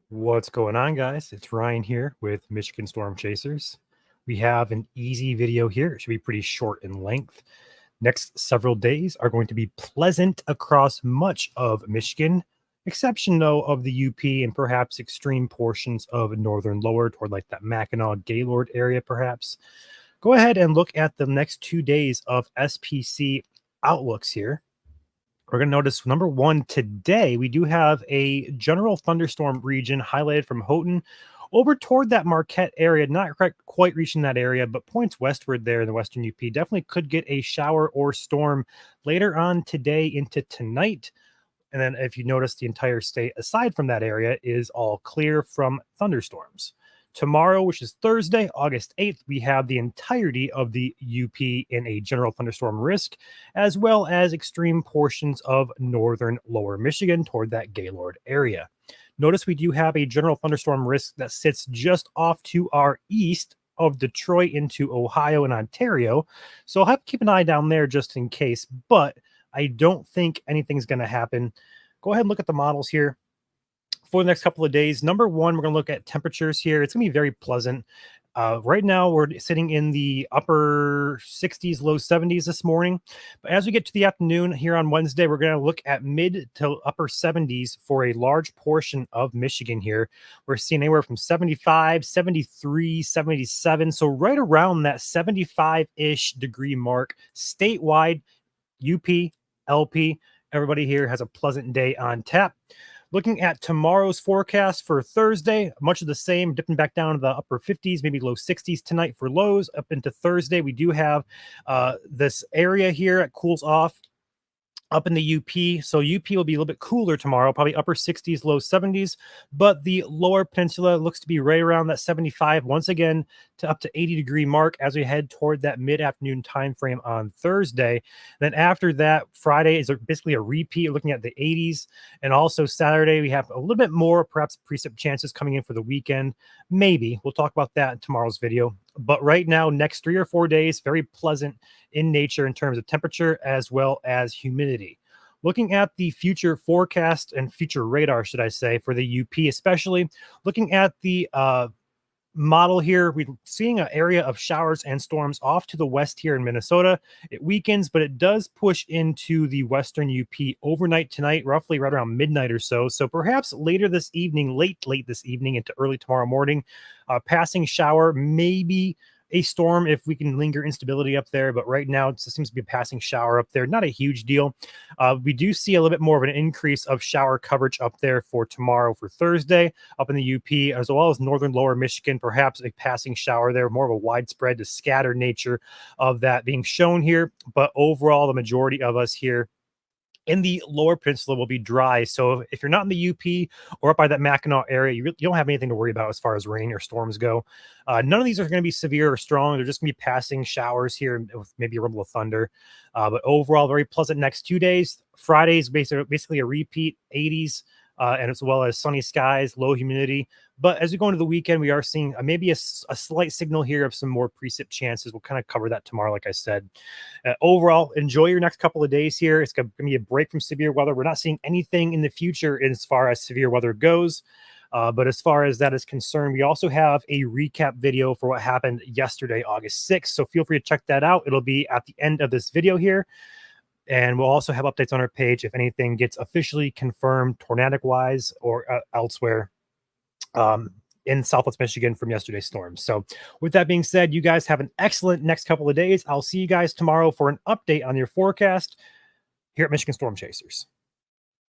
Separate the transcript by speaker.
Speaker 1: What's going on, guys? It's Ryan here with Michigan Storm Chasers. We have an easy video here. It should be pretty short in length. Next several days are going to be pleasant across much of Michigan, exception though of the UP and perhaps extreme portions of northern lower toward like that Mackinac Gaylord area, perhaps. Go ahead and look at the next 2 days of SPC outlooks here. We're going to notice number one today, we do have a general thunderstorm region highlighted from Houghton over toward that Marquette area, not quite reaching that area, but points westward there in the western UP. Definitely could get a shower or storm later on today into tonight. And then if you notice, the entire state, aside from that area, is all clear from thunderstorms. Tomorrow, which is Thursday, August 8th, we have the entirety of the UP in a general thunderstorm risk, as well as extreme portions of northern lower Michigan toward that Gaylord area. Notice we do have a general thunderstorm risk that sits just off to our east of Detroit into Ohio and Ontario. So I'll have to keep an eye down there just in case, but I don't think anything's going to happen. Go ahead and look at the models here for the next couple of days. Number one, we're going to look at temperatures here. It's going to be very pleasant. Right now, we're sitting in the upper 60s, low 70s this morning. But as we get to the afternoon here on Wednesday, we're going to look at mid to upper 70s for a large portion of Michigan here. We're seeing anywhere from 75, 73, 77. So right around that 75-ish degree mark statewide. UP, LP, everybody here has a pleasant day on tap. Looking at tomorrow's forecast for Thursday, much of the same, dipping back down to the upper 50s, maybe low 60s tonight for lows. Up into Thursday, we do have this area here. It cools off up in the UP. So UP will be a little bit cooler tomorrow, probably upper 60s, low 70s. But the lower peninsula looks to be right around that 75 once again to up to 80-degree mark as we head toward that mid-afternoon time frame on Thursday. Then after that, Friday is basically a repeat, looking at the 80s. And also Saturday, we have a little bit more, perhaps precip chances coming in for the weekend. Maybe. We'll talk about that in tomorrow's video. But right now, next 3 or 4 days, very pleasant in nature in terms of temperature as well as humidity. Looking at the future forecast and future radar, should I say, for the UP, especially looking at the model here, we're seeing an area of showers and storms off to the west here in Minnesota. It weakens, but it does push into the western UP overnight tonight, roughly right around midnight or so. So perhaps later this evening, late this evening into early tomorrow morning, passing shower, maybe a storm if we can linger instability up there. But right now, it seems to be a passing shower up there. Not a huge deal. We do see a little bit more of an increase of shower coverage up there for tomorrow, for Thursday, up in the UP, as well as northern lower Michigan. Perhaps a passing shower there, more of a widespread to scattered nature of that being shown here. But overall, the majority of us here in the lower peninsula will be dry. So if you're not in the UP or up by that Mackinac area, you don't have anything to worry about as far as rain or storms go. None of these are going to be severe or strong. They're just going to be passing showers here with maybe a rumble of thunder. But overall, very pleasant next 2 days. Friday's basically a repeat, 80s. And as well as sunny skies, low humidity. But as we go into the weekend, we are seeing maybe a slight signal here of some more precip chances. We'll kind of cover that tomorrow, like I said. Overall, enjoy your next couple of days here. It's going to be a break from severe weather. We're not seeing anything in the future as far as severe weather goes. But as far as that is concerned, we also have a recap video for what happened yesterday, August 6th. So feel free to check that out. It'll be at the end of this video here. And we'll also have updates on our page if anything gets officially confirmed tornadic-wise or elsewhere in Southwest Michigan from yesterday's storms. So with that being said, you guys have an excellent next couple of days. I'll see you guys tomorrow for an update on your forecast here at Michigan Storm Chasers.